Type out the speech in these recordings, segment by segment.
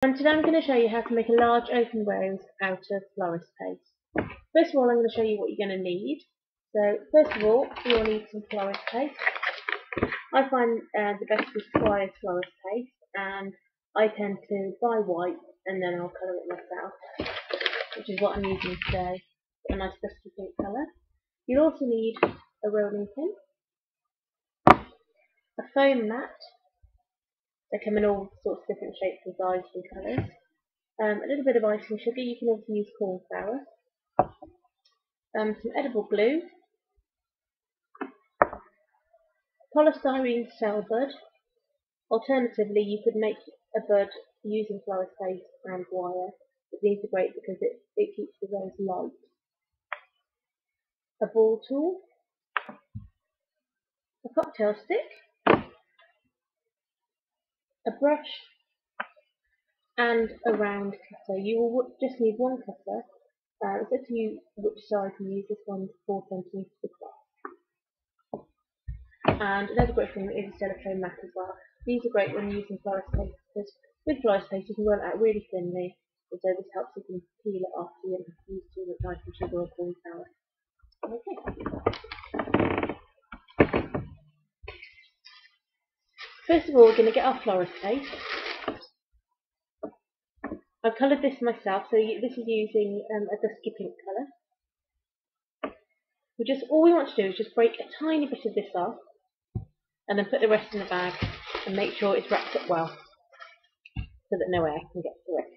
And today I'm going to show you how to make a large open rose out of florist paste. First of all, I'm going to show you what you're going to need. So first of all, you'll need some florist paste. I find the best is Squire's florist paste, and I tend to buy white and then I'll colour it myself, which is what I'm using today. A nice dusky pink colour. You'll also need a rolling pin, a foam mat. They come in all sorts of different shapes and sizes and colours. A little bit of icing sugar. You can also use corn flour. Some edible glue. Polystyrene cell bud. Alternatively, you could make a bud using florist paste and wire. But these are great because it keeps the rose light. A ball tool. A cocktail stick. A brush. And a round cutter. You will just need one cutter. It's up to you which size you use. This one's 4 cm across. And another great thing is a silicone mat as well. These are great when using florist paste because with florist paste you can roll it out really thinly, and so this helps you can peel it off so you don't have to use too much icing sugar or corn flour. Okay. First of all, we're going to get our florist paste. I've coloured this myself, so this is using a dusky pink colour. All we want to do is just break a tiny bit of this off, and then put the rest in the bag, and make sure it's wrapped up well, so that no air can get through it.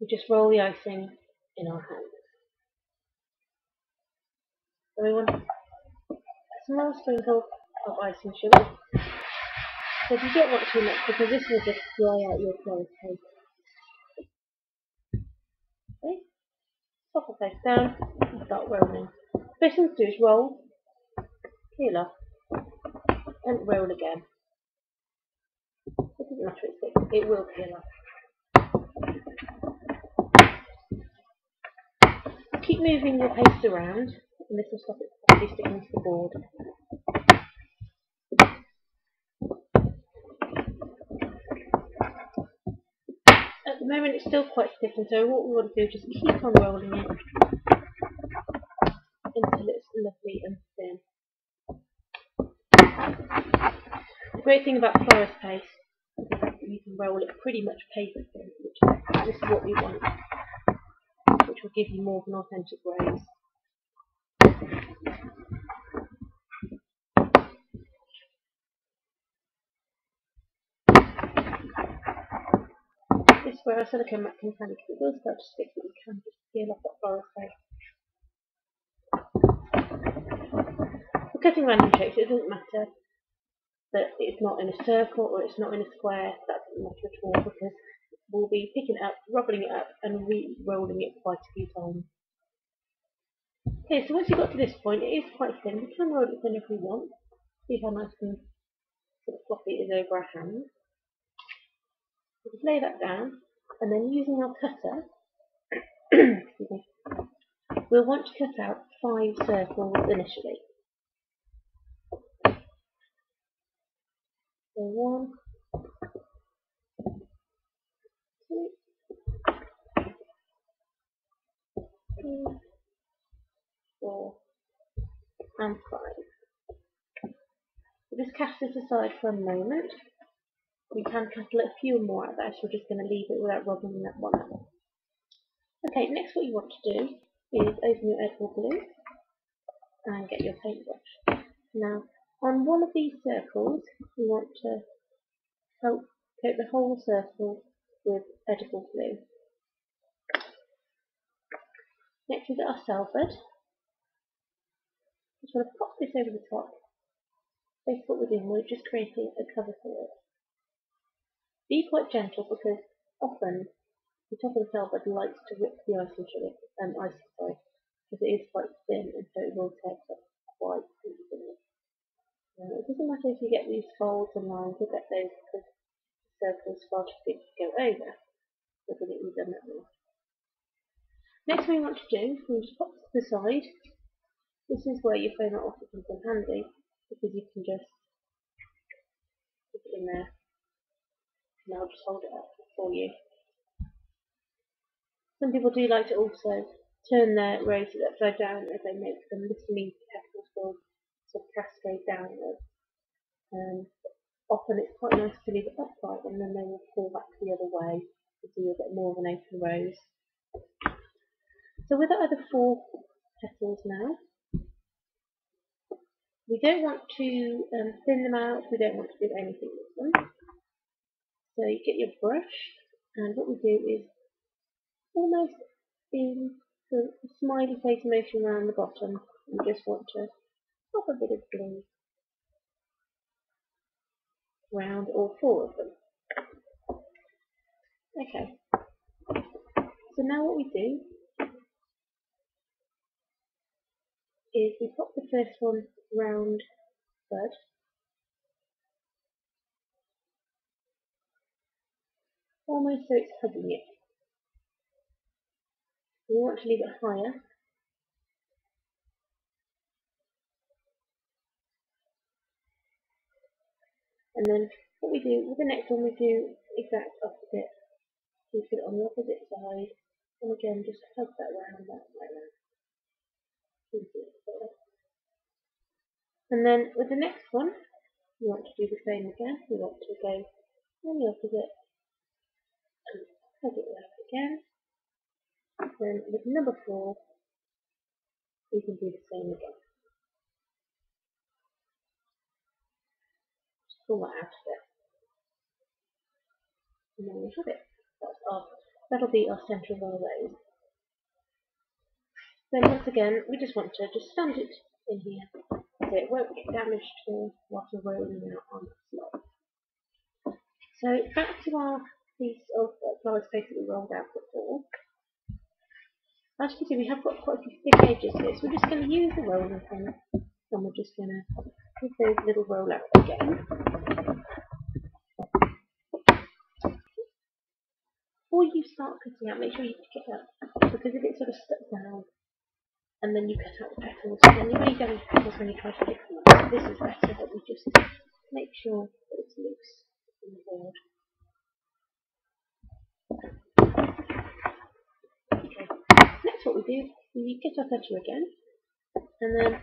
We just roll the icing in our hands. So we want a small sprinkle of icing sugar. So if you don't want too much, because this will just dry out your florist paste. Okay, pop the paste down and start rolling. First thing to do is roll, peel off, and roll again. It doesn't matter it's thick, it will peel off. Keep moving your paste around, and this will stop it properly sticking to the board. At the moment it's still quite stiff, and so what we want to do is just keep on rolling it until it's lovely and thin. The great thing about florist paste is that you can roll it pretty much paper thin, which this is what we want, which will give you more of an authentic rose. This is where our silicone mat can kind of, it will start to stick, but you can just peel off that florist paste. For cutting random shapes, it doesn't matter that it's not in a circle or it's not in a square. That doesn't matter at all, because we'll be picking it up, rubbling it up, and re-rolling it quite a few times. Okay, so once you've got to this point, it is quite thin. We can roll it thin if we want. See how nice and sort of floppy it is over our hands. So just lay that down, and then using our cutter, excuse me, we'll want to cut out 5 circles initially. So 1, 2, 3, 4, and 5. So just cast this aside for a moment. We can cut a few more out there, so we're just going to leave it without rubbing that one up. Okay, next what you want to do is open your edible glue and get your paintbrush. Now, on one of these circles, we want to coat the whole circle with edible glue. Next we've got our cell bud. Just want to pop this over the top. Basically what we're doing, we're just creating a cover for it. Be quite gentle, because often the top of the cell bud likes to rip the icing sugar, because it is quite thin, and so it will take up quite easily. It doesn't matter if you get these folds and lines, you'll get those because the circles far too big to go over. So I think we've done that now. Next thing we want to do, we just pop to the side. This is where your foam mat also comes in handy, because you can just in there, and I'll just hold it up for you. Some people do like to also turn their roses upside down as they make them. Little leaf petals will sort of cascade downwards. Often it's quite nice to leave it upright and then they will fall back the other way, so you'll get more of an open rose. So with the other 4 petals now, we don't want to thin them out, we don't want to do anything with them. So you get your brush, and what we do is almost in the smiley face motion around the bottom, we just want to pop a bit of glue around all 4 of them. Okay, so now what we do is we pop the first one round bud, almost so it's hugging it. We want to leave it higher, and then what we do with the next one, we do exact opposite. We put it on the opposite side, and again just hug that round like that. And then with the next one, we want to do the same again. We want to go on the opposite and hug it round again. Then with number 4, we can do the same again. Just pull that out of it. And then we have it. That'll be our centre of our rose. Then once again, we just want to just stand it in here so it won't get damaged whilst we're rolling out on the slot. So back to our piece of florist paste that we rolled out before. As you can see, we have got quite a few thick edges here, so we're just going to use the rolling pin, and we're just going to give those little roll out again. Before you start cutting out, make sure you pick it up, because if it's sort of stuck down and then you cut out the petals, then you really damage the petals when you try to pick them up. So this is better that we just make sure that it's loose in the board. Okay. Next what we do, we get our cutter again, and then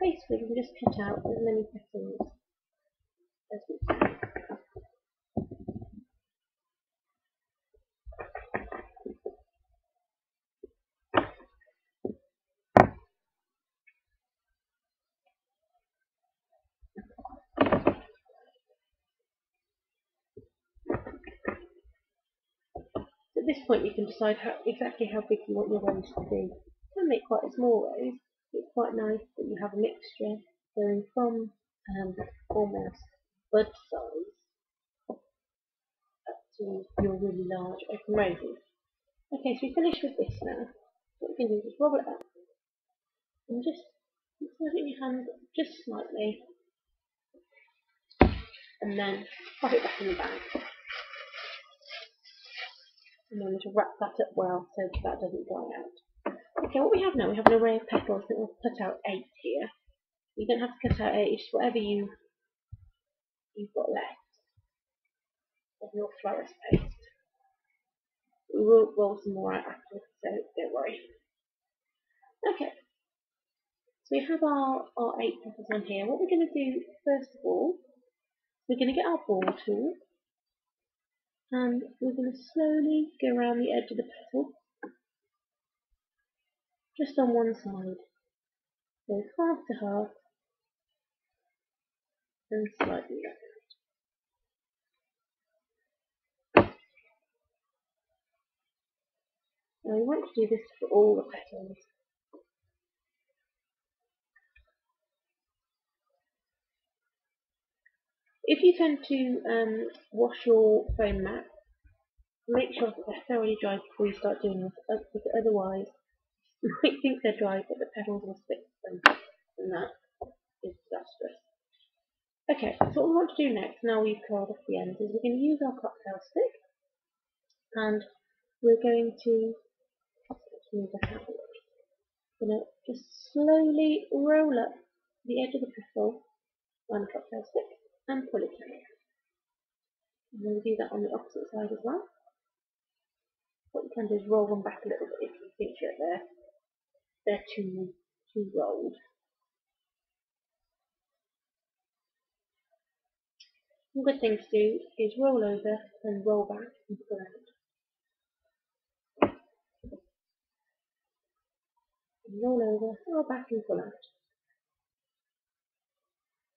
basically we can just cut out as many petals as we can. At this point you can decide exactly how big you want your rose to be. You can make quite a small rose. It's quite nice that you have a mixture going from almost bud size up to your really large open roses. Okay, so we finished with this now. What we can do is just roll it up and just put it in your hand just slightly, and then pop it back in the bag. And then to wrap that up well so that doesn't dry out. Okay, what we have now, we have an array of petals that we'll cut out 8 here. You don't have to cut out 8, it's just whatever you've got left of your florist paste. We will roll some more out afterwards, so don't worry. Okay, so we have our 8 petals on here. What we're going to do first of all, we're going to get our ball tool, and we're going to slowly go around the edge of the petal, just on one side. So half to half, and slightly left. Now we want to do this for all the petals. If you tend to wash your foam mat, make sure that they're thoroughly dry before you start doing this, because otherwise you might think they're dry, but the petals will stick to them, and that is disastrous. Okay, so what we want to do next, now we've curled off the ends, is we're going to use our cocktail stick, and we're going to just slowly roll up the edge of the petal on the cocktail stick and pull it out. And then we do that on the opposite side as well. What you can do is roll them back a little bit if you think they're too rolled. One good thing to do is roll over and roll back and pull out. And roll over, roll back and pull out.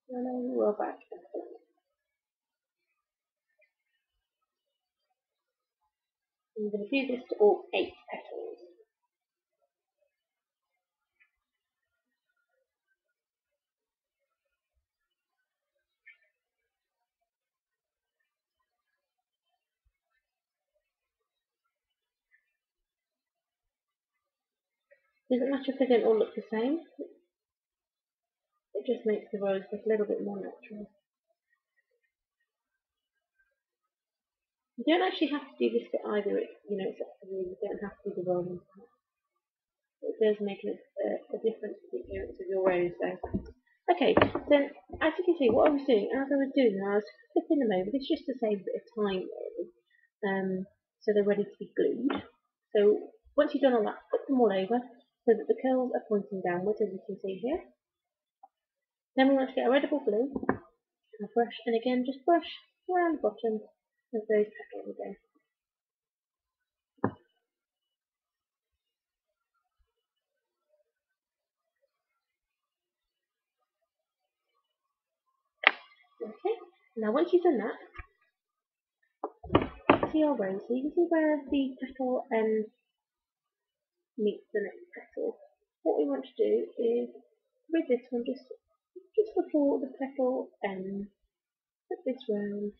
Roll over, roll back and pull out. I'm going to do this to all 8 petals. Doesn't matter if they don't all look the same, it just makes the rose look a little bit more natural. You don't actually have to do this bit either, it's up to you, you don't have to do the rolling part. It does make a difference to the appearance of your rose though. Okay, so as you can see what I was doing, I was flipping them over, this just to save a bit of time really, so they're ready to be glued. So once you've done all that, flip them all over so that the curls are pointing downwards as you can see here. Then we want to get our edible glue, and a brush, and again just brush around the bottom of those petals again. Okay, now once you've done that, see our rose, so you can see where the petal end meets the next petal. What we want to do is, with this one, just before the petal ends, put this round,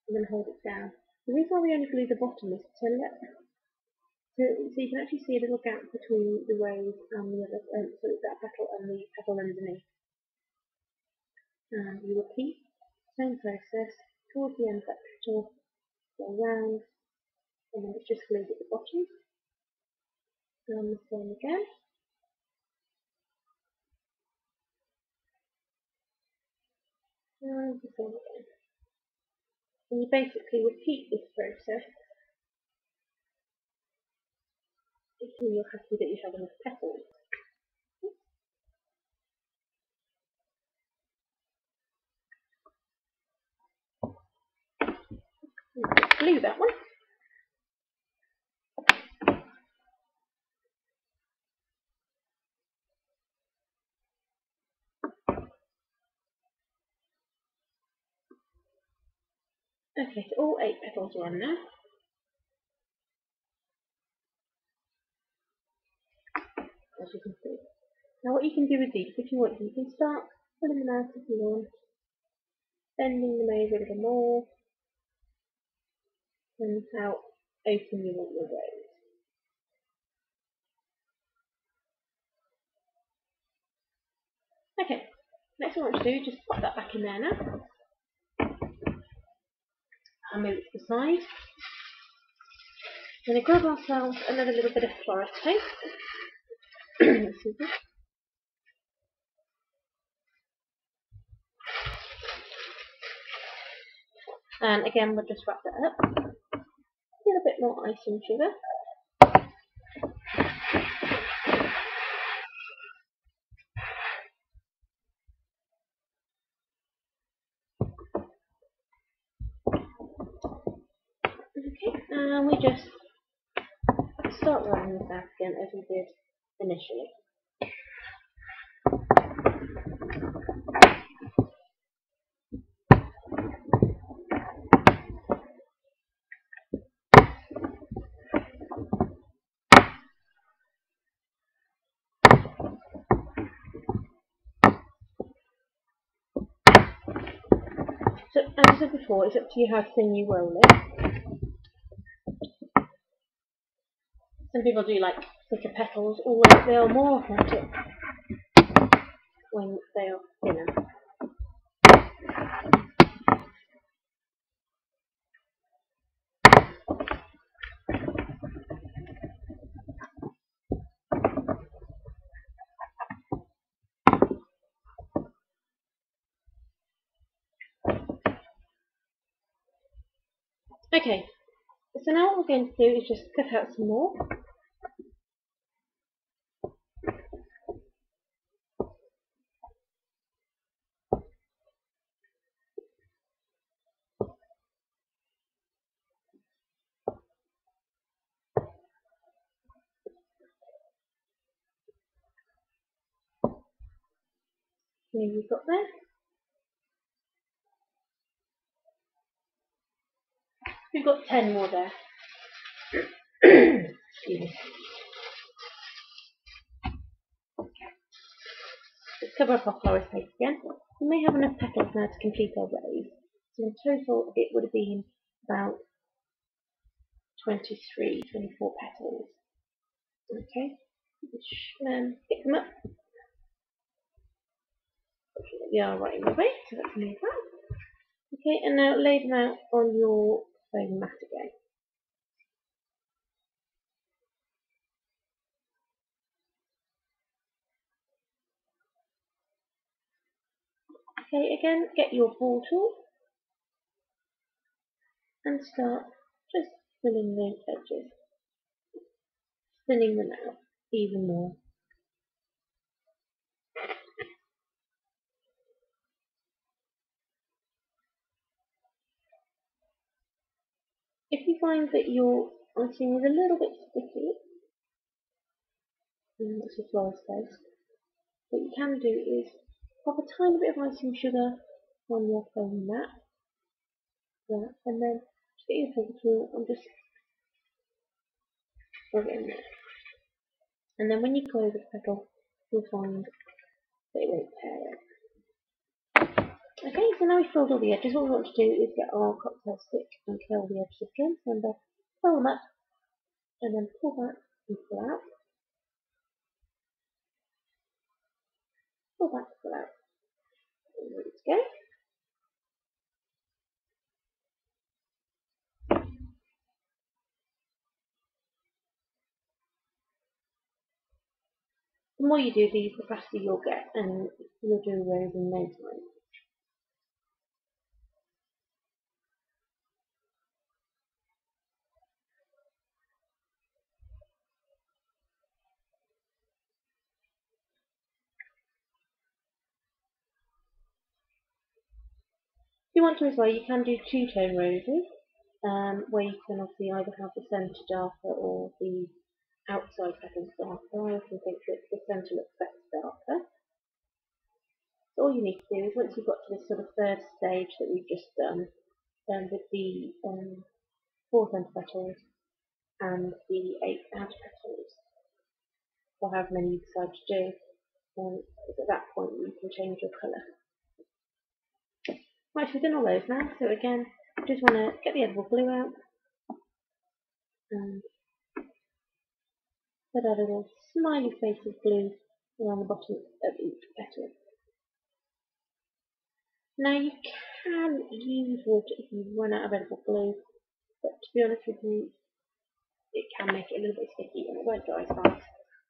and then hold it down. The reason why we only glue the bottom is so you can actually see a little gap between the rose and the other, so it's that petal and the petal underneath. And you repeat the same process towards the end of that petal, go round, and then it's just glued at the bottom. And the same again. And the same again. And you basically repeat this process until you're happy that you have enough petals. Glue that one. Okay, so all 8 petals are on now. As you can see. Now what you can do with these, if you want, you can start pulling them out if you want, bending them over a little more, and how open you want your rose. Okay, next what I want to do, just pop that back in there now. I'll move it to the side. We're going to grab ourselves another little bit of florist tape. And again, we'll just wrap that up. A little bit more icing sugar. Okay, and we just start rolling this out again as we did initially. So as I said before, it's up to you how thin you roll it. Some people do like thicker petals, although they are more authentic when they are thinner. Okay, so now what we're going to do is just cut out some more. Here we've got there. We've got 10 more there. Excuse me. Let's cover up our florist paper again. We may have enough petals now to complete our rose. So in total it would have been about 23, 24 petals. Okay, pick them up. They are right in the way, so let's move that. Okay, and now lay them out on your foam mat again. Okay, again, get your ball tool and start just filling those edges, thinning them out even more. If you find that your icing is a little bit sticky, that's your florist base, what you can do is pop a tiny bit of icing sugar on your foam mat, and then just get your ball tool and just rub it in there. And then when you go over the petal, you'll find that it won't tear it. Okay, so now we've filled all the edges. What we want to do is get our cocktail stick and curl the edges again. So remember, fill them up and then pull back and pull out. Pull back, pull out. And ready to go. The more you do these, the faster you'll get, and you'll do a rose in no time. If you want to as well, you can do two-tone roses, where you can obviously either have the centre darker or the outside petals darker. I often think that the centre looks better darker. So all you need to do is once you've got to this sort of third stage that we've just done, with the 4 centre petals and the 8 outer petals, or however many you decide to do, at that point you can change your colour. Right, so we've done all those now, so again, just want to get the edible glue out and put a little smiley face of glue around the bottom of each petal. Now you can use water if you run out of edible glue, but to be honest with you, it can make it a little bit sticky and it won't dry as fast.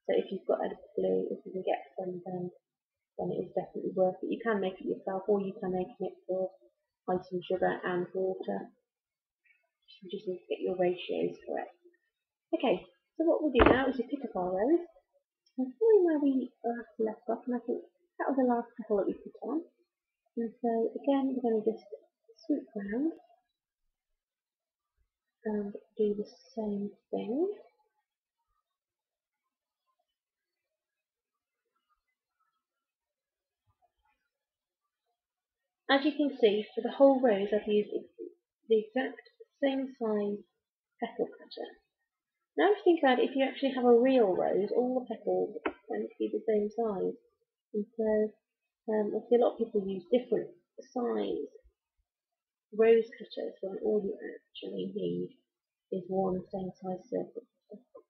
So if you've got edible glue, if you can get some, then it is definitely worth it. You can make it yourself, or you can make a mix of icing sugar and water. You just need to get your ratios correct. Okay, so what we'll do now is we pick up our rose, and probably where we left off, and I think that was the last petal that we put on. And so again, we're going to just swoop round and do the same thing. As you can see, for the whole rose I've used the exact same size petal cutter. Now if you think about it, if you actually have a real rose, all the petals tend to be the same size. And so I see a lot of people use different size rose cutters when all you actually need is one same size circle cutter.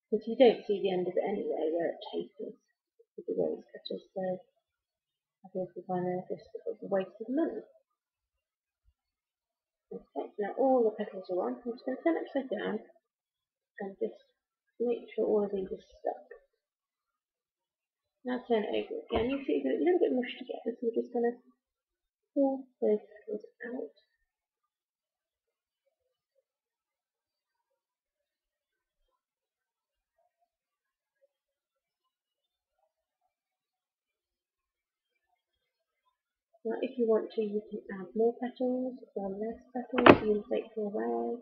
But you don't see the end of it anyway where it tapers with the rose cutter, so I also find that this is a waste of money. Okay, so now all the petals are on. I'm just going to turn it upside down and just make sure all of these are stuck. Now turn it over again. You see it's a little bit mushed together, so we're just going to pull those petals out. Now if you want to, you can add more petals or less petals, you can take them away.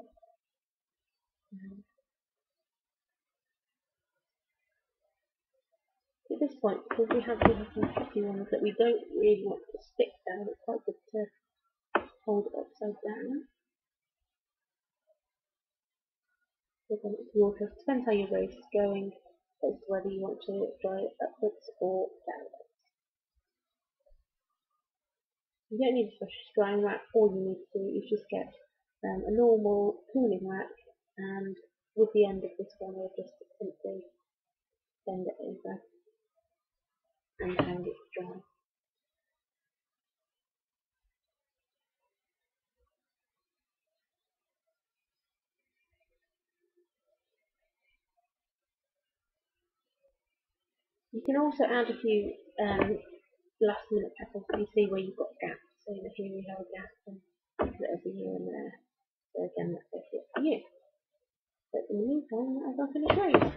At this point, because we have some tricky ones that we don't really want to stick down, it's quite good to hold it upside down. So then it's water. Depends how your roast is going as to whether you want to dry it upwards or downwards. You don't need a special drying rack. All you need to do is just get a normal cooling rack, and with the end of this one, we'll just simply bend it over and hang it to dry. You can also add a few last minute petals. You see where you've got gaps. So here we have a gap and put it over here and there. So again, that's basically it for you. But in the meantime, I've got finished roast.